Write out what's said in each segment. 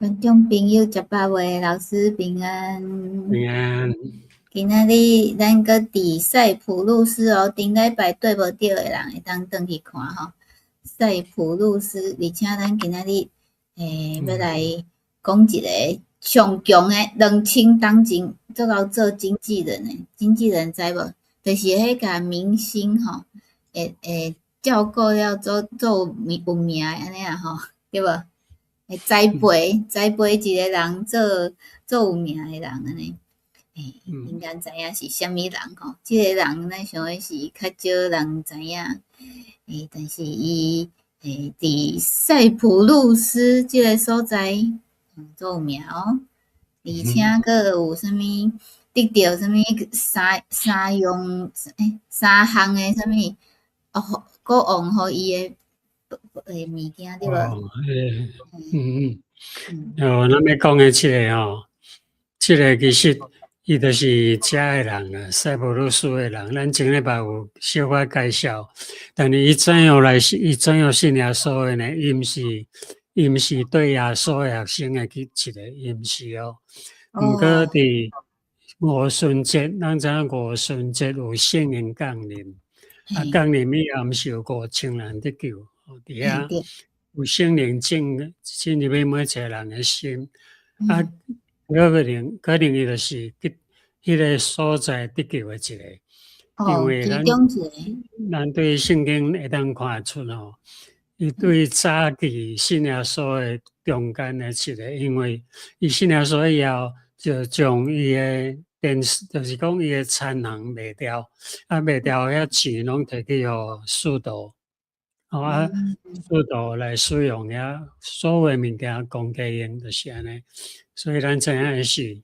观众朋友，18位老师平安。平安。今仔日咱搁伫塞浦路斯哦，顶礼拜对无着的人会当转去看吼。塞浦路斯，而且咱今仔日要来讲一个上强的2000当前做到做经纪人的经纪人知无？就是迄甲明星吼，会照顾了做有名安尼啊吼，对无？会栽培一个人做有名的人安尼。应该知影是啥物人吼？即个人咱想诶是较少人知影。但是伊伫塞浦路斯即个所在做有名哦，而且佫有啥物得到啥物三项诶啥物国王互伊诶物件对无？咱要讲诶即个吼，即个其实伊就是遮诶人啊，塞浦路斯诶人。咱前礼拜有小可介绍，但是伊怎样信耶稣诶呢？伊毋是对耶稣诶学生诶一个，伊毋是哦。毋过伫五旬节，咱知影五旬节有圣灵降临，降临以后毋是有5000人得救，伫遐有圣灵进入去每一个人诶心。可能伊就是迄个所在得救诶一个，因为咱对圣经会当看得出吼，伊对早期信耶稣诶中间诶一个，因为伊信耶稣以后，就将伊诶电视，就是讲伊诶产行卖掉，卖掉遐钱拢摕去互使徒，使徒来使用遐所有诶物件公家用，就是安尼。所以咱知影诶是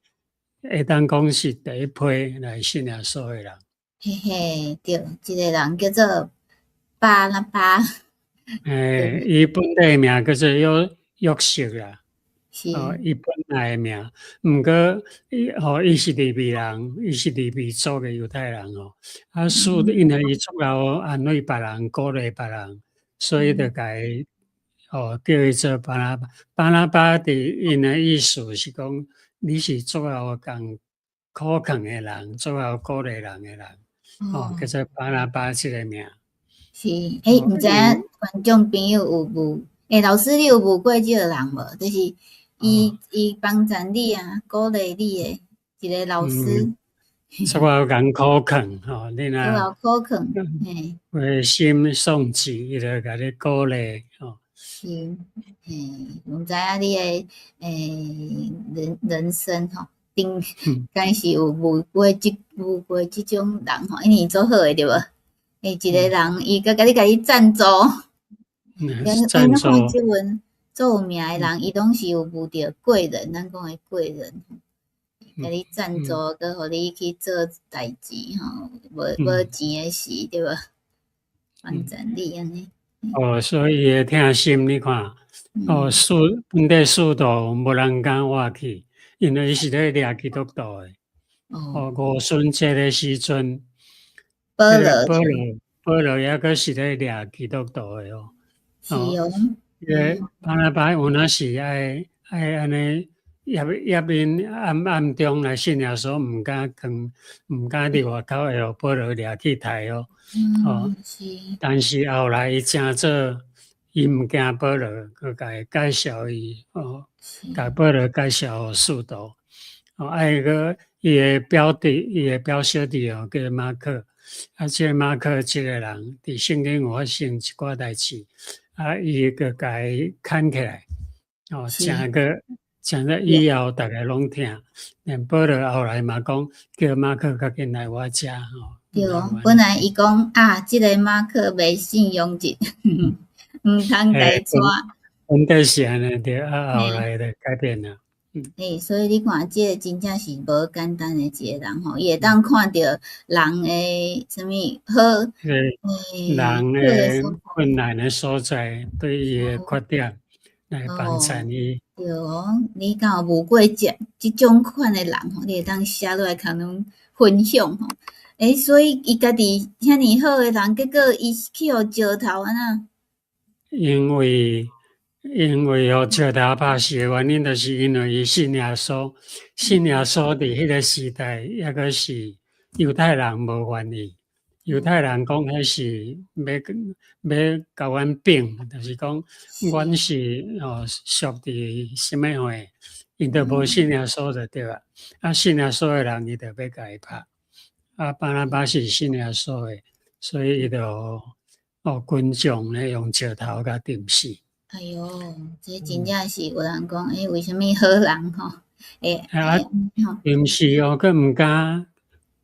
会当讲是第一批来信耶稣诶人。嘿嘿，对，一个人叫做巴拉巴。伊本地名叫做约瑟啦。是。伊本来诶名，毋过伊是利未人，伊是利未族诶犹太人哦。因为伊出来安慰别人，鼓励别人，所以就甲伊叫伊做巴拉巴。巴拉巴伫因诶意思是讲，你是做后共苦劝诶人，做后鼓励人诶人，叫做巴拉巴即个名。是，毋知影观众朋友有无？老师你有无过即个人无？就是伊帮助你啊，鼓励你诶一个老师。做后共苦劝吼，你若做后苦劝，为心丧志，伊就甲你鼓励吼。是，毋知影你诶人生吼，敢是有无过即种人吼，因为做好诶对无？一个人伊甲你赞助，赞助看即阵做有名诶人，伊拢是有遇着贵人，咱讲诶贵人，甲你赞助，佮互你去做代志吼，无钱诶事对无？帮助你安尼。所以会疼心，你看，本地使徒无人敢活去，因为伊是咧掠基督徒诶。五旬节诶时阵，保罗抑阁是咧掠基督徒诶哦。是哦。巴拉巴有哪是爱安尼压因暗中来信耶稣，毋敢伫外口会互保罗掠去杀哦。是。但是后来伊真做，伊毋惊保罗，佮甲伊介绍伊甲保罗介绍互使徒。个伊诶表小弟叫马可。即个马可即个人伫圣经有发生一寡代志，伊个甲伊牵起来，诚个以后大家拢听，连保罗后来嘛讲叫马可较紧来我遮吼。对，本来伊讲即个马可袂信用尽，毋通家带。本地是安尼对，后来就改变了。所以你看，即个真正是无简单诶一个人吼，伊会当看着人诶啥物好，人诶困难诶所在，对伊诶缺点来帮衬伊。对哦，你敢有无过即种款诶人吼？你会当写落来，可能分享吼。所以伊家己遐尼好诶人，结果伊去互石头安那？因为因为石头拍死的原因，就是因为伊信耶稣，信耶稣伫迄个时代，抑个是犹太人无愿意。犹太人讲迄是要甲阮并，就是讲阮是属伫什么会，因着无信耶稣就对啊。啊，信耶稣的人，伊就要甲伊拍。啊，巴拿巴是信耶稣的，所以伊就群众咧用石头甲钉死。哎哟，这真正是有人讲，为什么好人吼？毋是哦，佮毋敢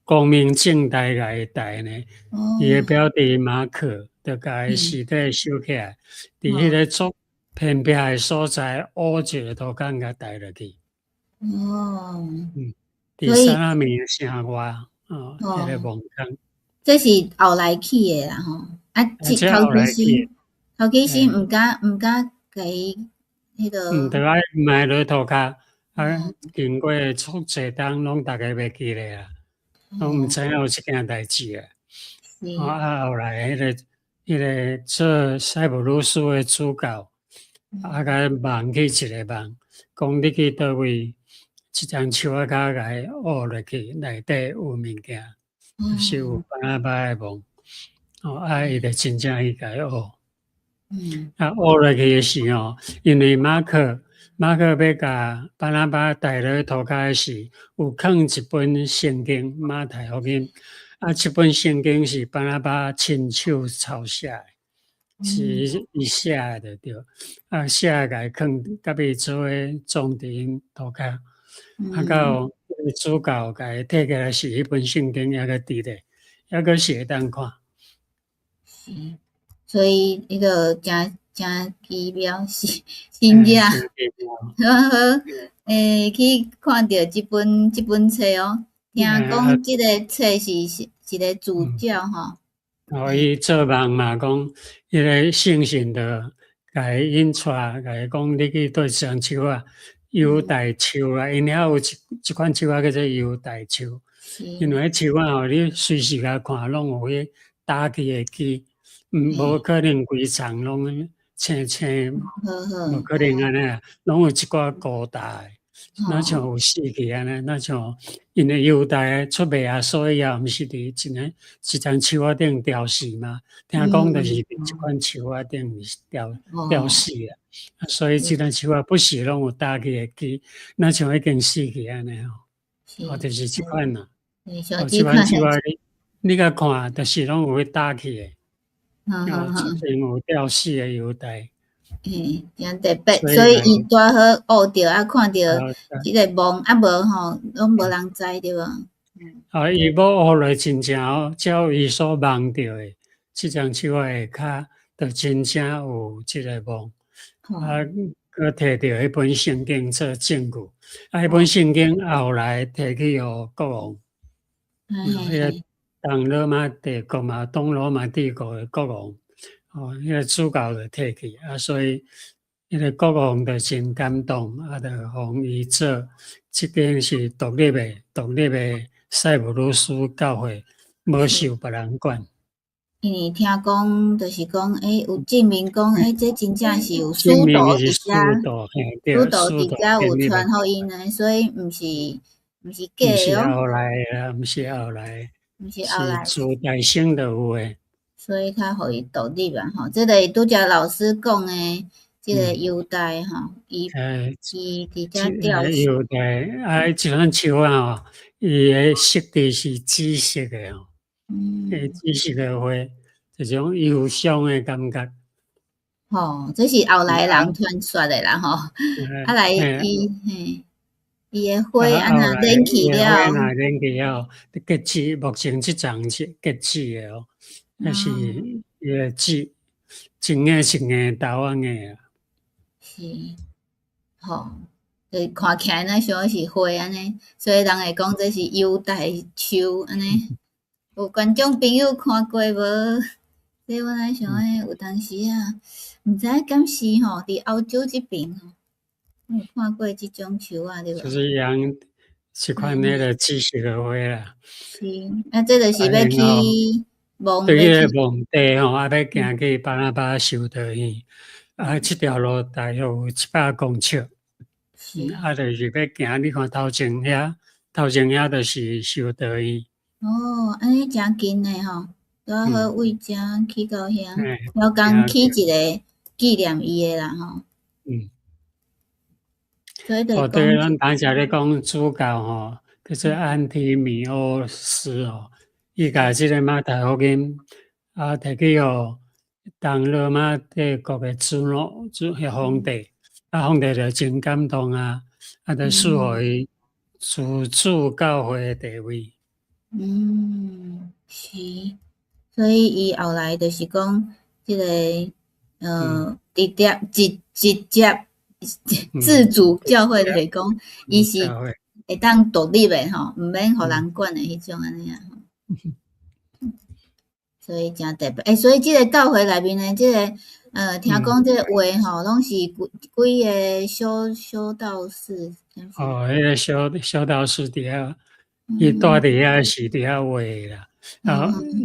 光明正大甲伊戴呢。伊个表弟马可就甲伊尸体收起来，伫迄个足偏僻的所在，乌一个土杆甲戴落去。伫萨拉米城外，迄个墓坑。这是后来起的啦吼。头起时毋敢甲伊迄个。着爱埋落涂骹，经过足侪冬，拢逐个袂记咧啊，拢毋知影有即件代志啊。后来迄个做塞浦路斯的主教，甲问去一个问，讲你去倒位，一张树仔骹甲伊挖落去，内底有物件，就是有巴拿巴的墓。伊就真正去甲伊挖。挖落去的时因为马可要甲巴拿巴带落涂骹的时，有放一本圣经，马太福音。这本圣经是巴拿巴亲手抄写的，是伊写的对。写甲伊放，甲伊做伙装伫因涂骹。到主教甲伊摕起来是迄本圣经，抑个伫咧，抑个是会当看。所以迄个真奇妙，真正。去看到即本册哦，听讲即个册是一个主教吼。伊做梦嘛，讲迄个圣神着甲伊引出，甲伊讲你去对上树啊，犹大树啊，因遐有一款树啊叫做犹大树，因为迄树啊你随时甲看，拢有迄打起的枝。无可能规丛拢青青，无可能安尼啊，拢有一寡高大，那像有死去安尼，那像因为犹大出卖啊，所以也毋是伫一张树仔顶吊死嘛。听讲就是伫一款树仔顶吊死啊，所以即张树仔不时拢有打起的枝，那像已经死去安尼就是即款啦。即款树仔你甲看，就是拢有打起的。有吊死的犹大，真特别。所以伊拄好学着看着即个梦，无拢无人知对无？伊要学来真正照伊所梦着的，即张树仔下骹，就真正有即个梦。佮摕着迄本圣经做证据。迄本圣经后来摕去互国王，迄个东罗马帝国嘛，东罗马帝国的国王，迄个主教就摕去所以迄个国王就真感动，就互伊做，即间是独立的塞浦路斯教会，无受别人管。因为听讲，就是讲，有证明讲，这真正是有使徒伫遮有传互因的，所以毋是假的哦。毋是后来，是自大生就有诶。所以较互伊独立啊，这个拄则老师讲诶，这个犹大伊伫遮吊死。犹大即款树啊伊诶色地是紫色诶紫色诶花，一种忧伤诶感觉。这是后来人传说诶啦来伊诶花安那冷去了，结籽，目前即丛是结籽诶那是伊诶籽，一个豆仔个是，就看起来那像是花安尼，所以人会讲这是犹大树安尼。有观众朋友看过无？所以我来想有当时毋知敢是伫欧洲即边有看过即种树对无？就是养一款迄个紫色诶花啦。是，这就是要去对迄个墓地要行去巴拿巴修道院，这条路大约有100公尺，就是要行。你看头前遐就是修道院。哦，安尼诚近诶吼，拄好为遮去到遐，超工去一个纪念伊诶啦吼。所以就对，讲，咱当时咧讲主教吼，叫做安提米欧斯吼，伊甲即个马太福音摕去互当罗马帝国诶皇帝，皇帝就真感动就赐互伊自主教会诶地位。是，所以伊后来就是讲，即个直接自主教会就是讲，伊是会当独立诶吼，毋免互人管诶迄种安尼啊。所以诚特别，所以即个教会内面诶，即个听讲即个话吼，拢是几个修道士。迄个小道士伫遐，伊住伫遐是伫遐画啦。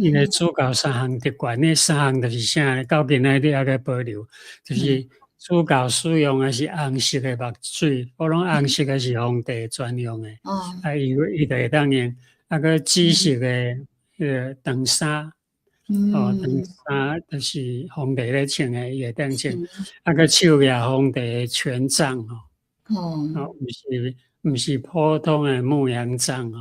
因为主教3项特权，迄3项就是啥咧？到今仔日还在保留，就是主教使用诶是红色诶墨水，我拢红色诶是皇帝专用诶。伊就会当用，个紫色诶迄个长衫。长衫就是皇帝咧穿诶，伊会当穿。个手举皇帝诶权杖毋是普通诶牧羊杖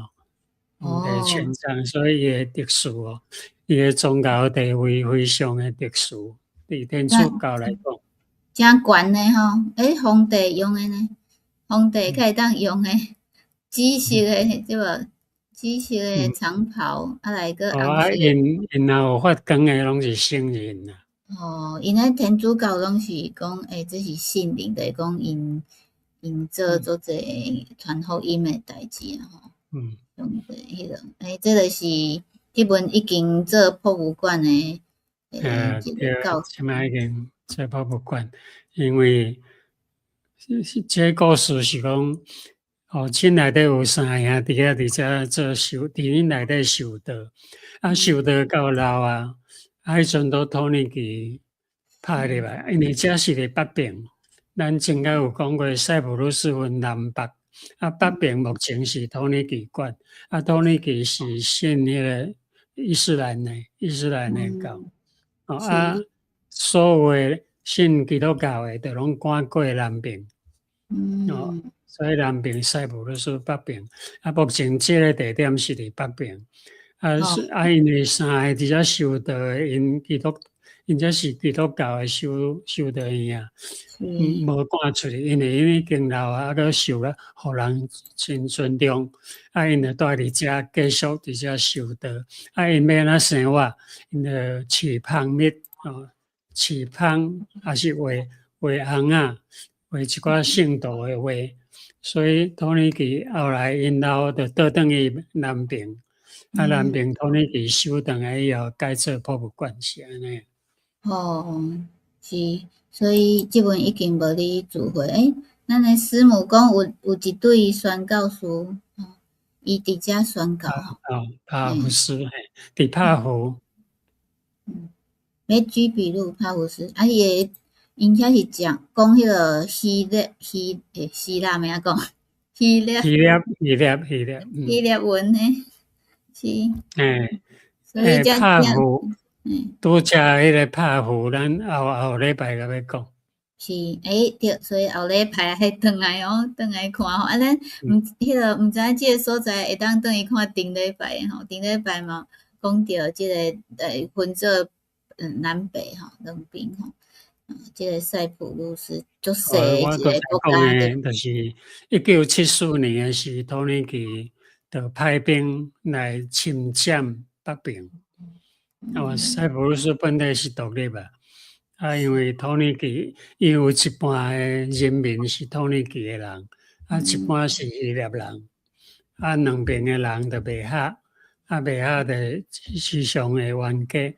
皇帝权杖，所以伊会特殊伊诶宗教地位非常诶特殊，对天主教来讲，诚悬诶吼。皇帝用诶呢？皇帝才会当用诶，紫色诶对无？紫色诶长袍，来个红色。因若有发光诶，拢是圣人啦。因咧天主教拢是讲，这是信灵，就是讲因做济传福音诶代志吼。用迄个，这就是即本已经做博物馆诶一个教即摆已经做博物馆，因为这故事是讲，厝内底有3兄弟伫遮做伫恁内底修道，修道到老迄阵都托尼基拍入来，因为遮是伫北边，咱前甲有讲过，塞浦路斯分南北，北边目前是托尼基管，托尼基是信迄个伊斯兰诶教，所有诶信基督教诶，都拢赶过南边。所以南边塞浦路斯北边，目前即个地点是伫北边，因为3个伫遮修道诶，因这是基督教诶修道院无赶出去，因为已经老个受了，互人真尊重，因就住伫遮继续伫遮修道，因要哪生活，因就饲蜂蜜饲蜂还是画红画一寡圣道诶话，所以托尼基后来因老就倒转去南边，南边托尼基收转来以后改做博物馆是安尼。是，所以即本已经无咧聚会。咱诶师母讲有一对宣教师，伊伫遮宣教帕福斯伫帕福。要举笔录帕福斯，因遐是讲迄个希腊咩讲？希腊文诶，是。所以帕福，拄则迄个帕福，咱后礼拜甲要讲。是，对，所以后礼拜转来转来看咱迄个毋知即个所在会当转去看顶礼拜顶礼拜嘛讲着即个分做南北两边即个塞浦路斯足细一个国家。就是1974年诶时，托尼基就派兵来侵占北边。塞浦路斯本地是独立因为托尼基，伊有一半诶人民是托尼基诶人，一半是希腊人，两边诶人就袂合，袂合就时常会冤家，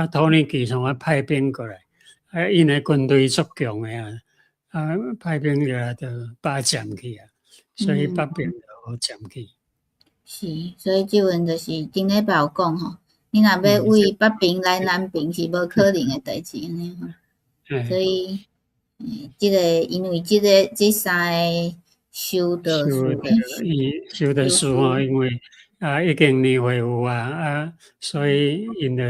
托尼基从派兵过来，因诶军队足强诶派兵过来就霸占去所以北边就好占去。是，所以即阵就是顶礼拜有讲你若要为北边来南边是无可能诶代志安尼所以即个因为即三个修道士，修的书吼，因为已经年岁有所以因就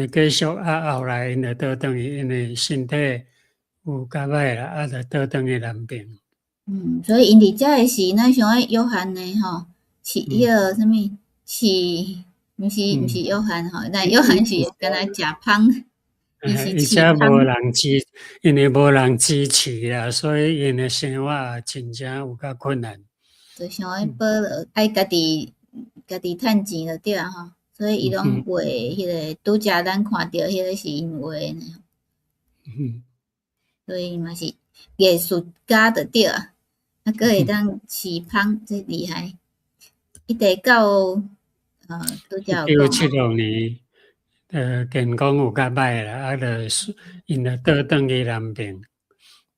继续后来因就倒转去，因为身体有较歹啦，就倒转去南边。所以因伫遮诶是咱想诶约翰诶吼，是迄个啥物？是毋是约翰吼？但约翰是敢若食芳，伊是而且因为无人支持啦，所以因诶生活真正有较困难。就想要保落，爱家己趁钱就对啊吼。所以伊拢画迄个拄则咱看着迄个是因画诶，所以嘛是艺术家就对啊。佫会当饲芳，真厉害。伊第九拄则有讲1976年，健康有较歹啦，因就倒转去南边，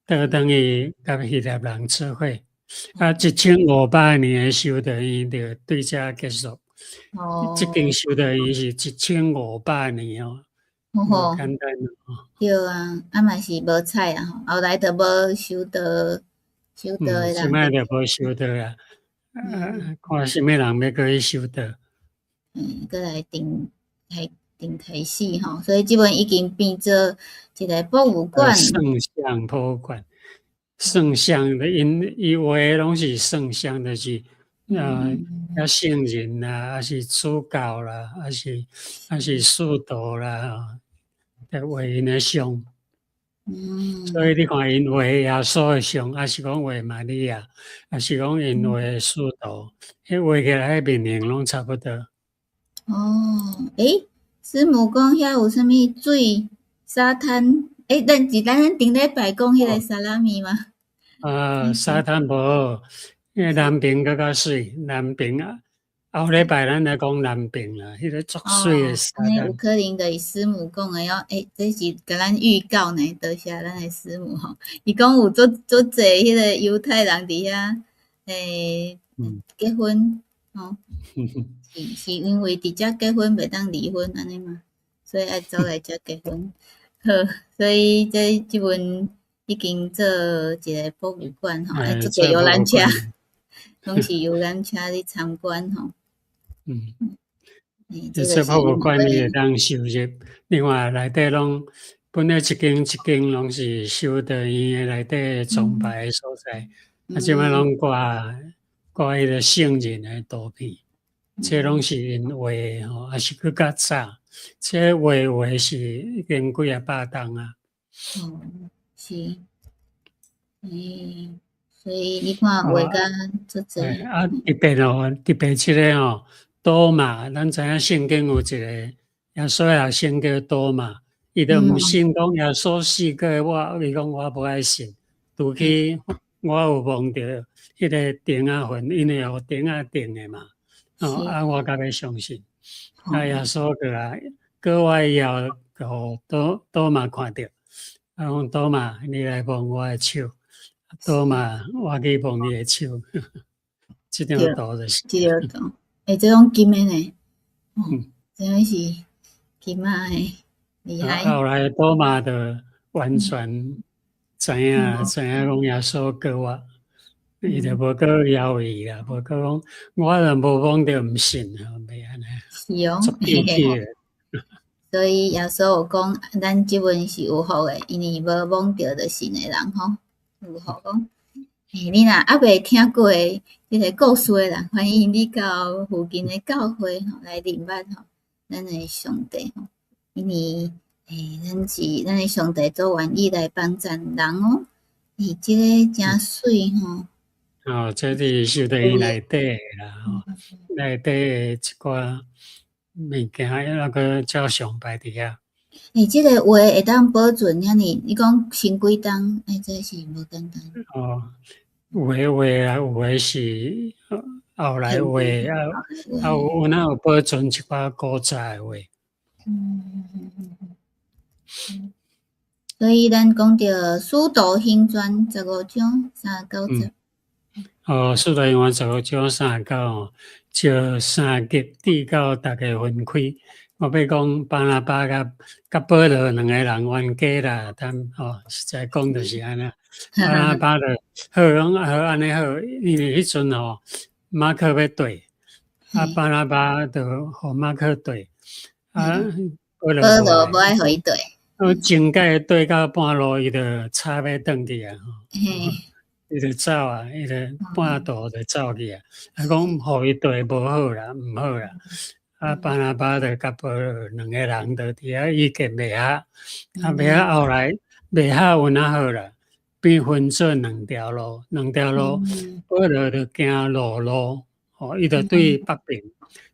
倒转去甲希腊人做伙。1500年诶修道院就对遮结束。即间修道院是1500年哦，无简单哦。对啊，嘛是无彩啊吼，后来就无修道诶人。即摆就无修道啊，看啥物人要过去修道。过来定开始吼，所以即本已经变做一个博物馆。圣像博物馆，圣像的因画诶拢是圣像，就是圣人啦，还是主教啦，还是使徒啦，画因诶像。所以你看因画耶稣诶像，还是讲画玛利亚，还是讲因画使徒，迄画起来迄面型拢差不多。师母讲遐有啥物水沙滩？咱顶礼拜讲迄个沙拉米吗？沙滩无，因为南边更较水，南边后礼拜咱来讲南边啦，迄个足水诶沙滩。有可能就是师母讲诶哦，这是甲咱预告呢，多谢咱诶师母吼。伊讲有足济迄个犹太人伫遐结婚吼，是因为伫遮结婚袂当离婚安尼嘛，所以爱走来遮结婚。好，所以即本已经做一个博物馆吼，做个游览车，拢是游览车去参观吼。这博物馆你会当收入，另外内底拢本来一间一间拢是修道院诶内底崇拜诶所在，即摆拢挂迄个圣人诶图片，这拢是因画诶吼，还是佫较早，这画是已经几啊百栋啊。是，所以你看画甲足济。特别即个吼。多马，咱知影圣经有一个耶稣也先叫多马，伊就毋信讲耶稣死过，伊讲我无爱信，除去我有望到迄个钉仔痕，因为有钉仔钉的嘛，我才要相信。耶稣过我以后，互多马看到，讲多马，你来摸我的手，多马，我去摸你的手，这张图就是。这张图。这种金的呢，真是金仔的厉害。后来多马就完全知影讲耶稣过我，伊就无搁犹豫啦，无搁讲我若无摸着毋信啊，袂安尼。是哦，所以耶稣有讲，咱即份是有福的，因为无摸着就信的人吼，有福讲。你若还袂听过即个故事的人，欢迎你到附近的教会吼来认捌吼，咱的上帝吼，因为咱的上帝做愿意来帮助人哦，即个真水吼。这是修道院内底啦，内底一寡物件，那个照相摆伫遐。即个画会当保存遐尼，你讲先几档，这是无简单。有诶是后来画有哪有保存一寡古早诶画。所以咱讲着《使徒行传》15章39节。使徒行传15章39，照三节递到大家分开，我要讲巴拿巴甲保罗两个人冤家啦，实在讲就是安尼。巴拿巴就好安尼好，因为迄阵马克要对，巴拿巴就互马克对，保罗无爱，无爱互伊对。真甲伊对到半路，伊就插要转去啊，伊就走啊，伊就半途就走去啊。讲互伊对无好啦，毋好啦。巴拿巴就甲保罗两个人就伫遐意见袂合，袂合后来袂合有哪好啦，变分做两条路，保罗就行陆路，伊就对北边，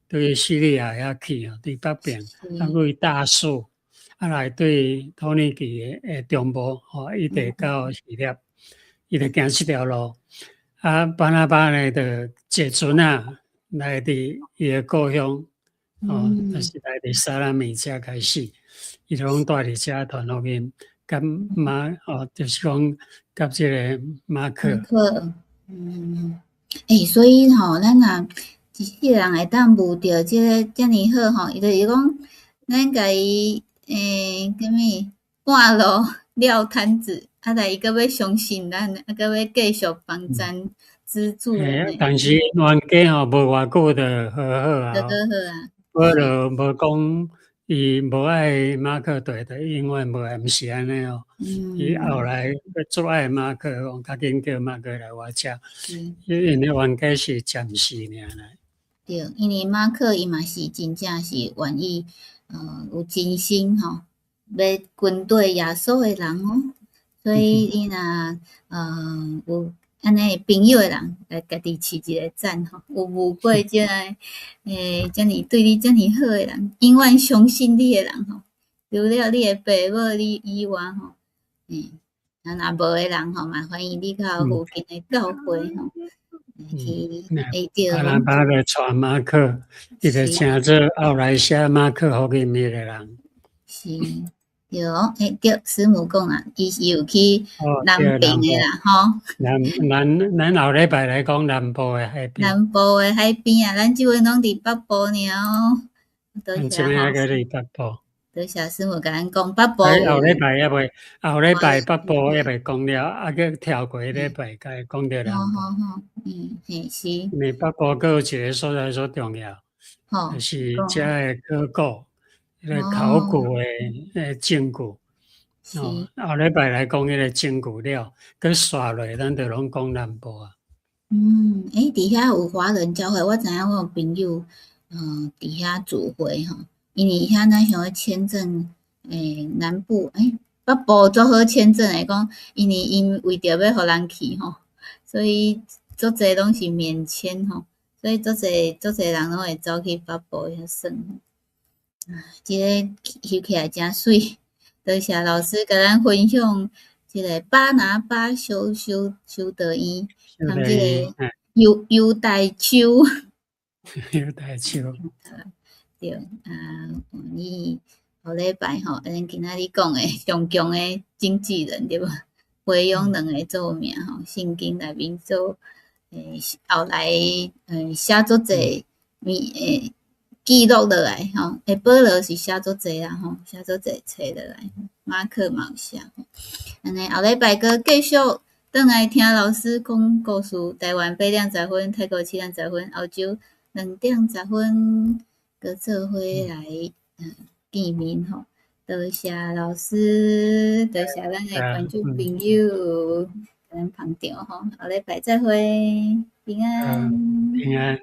对叙利亚遐去对北边，对大树。来对土耳其的中部，一直到希腊，伊就行这条路。巴拿巴呢，就坐船啊，来伫伊的故乡，就是来伫萨拉米遮开始，伊就拢住伫遮团后面，甲就是讲甲这个马克。所以咱若一世人会当悟着这个遮尔好伊就是讲，咱家己。叫物半路撂摊子，来伊阁要相信咱，阁要继续帮咱资助。但是冤家无偌久就好啊。保罗无讲伊无爱马克对的，永远无爱，毋是安尼哦。伊后来做爱马克，讲较紧叫马克来我遮，因为冤家是暂时尔啦。对，因为马克伊嘛是真正是愿意。有真心要跟对耶稣的人所以伊若有安尼朋友的人，来家己饲一个赞有遇过遮尔对你遮尔好的人，永远相信你的人除了你的爸母你以外若无的人嘛欢迎你到附近的教会巴拿巴就带马克，伊就请做后来写马克福音的人。是，对对，师母讲啦，伊是有去南边的啦，咱后礼拜来讲南部的海边。南部的海边啊，咱即阵拢伫北部尔咱即摆还伫北部。多谢师母甲咱讲北部。后礼拜后礼拜北部还未讲了，佮跳过礼拜，甲讲着南部。是。因为北部佫有一个所在所重要，就是遮的考古，考古的证据。后礼拜来讲迄个证据了，佮刷落，咱就拢讲南部啊。伫遐有华人教会，我知影我有朋友，伫遐聚会因为遐咱想要签证，南部北部做好签证的讲，因为因为着要互人去所以足侪拢是免签所以足侪人拢会走去北部遐耍即个翕起来真水，多谢老师甲咱分享即个巴拿巴修道院，同即个犹大树。犹大树。对，你后礼拜咱今仔日讲诶上强诶经纪人对无？培养两个做名圣经内面做后来写足济记录落来保罗是写足济啦写足济册落来，马克嘛有写安尼后礼拜佫继续转来听老师讲故事，台湾8:10分，泰国7:10分，澳洲2:10分。个做伙来见面多谢老师，多谢咱的观众朋友，咱捧场后礼拜再会，平安。平安。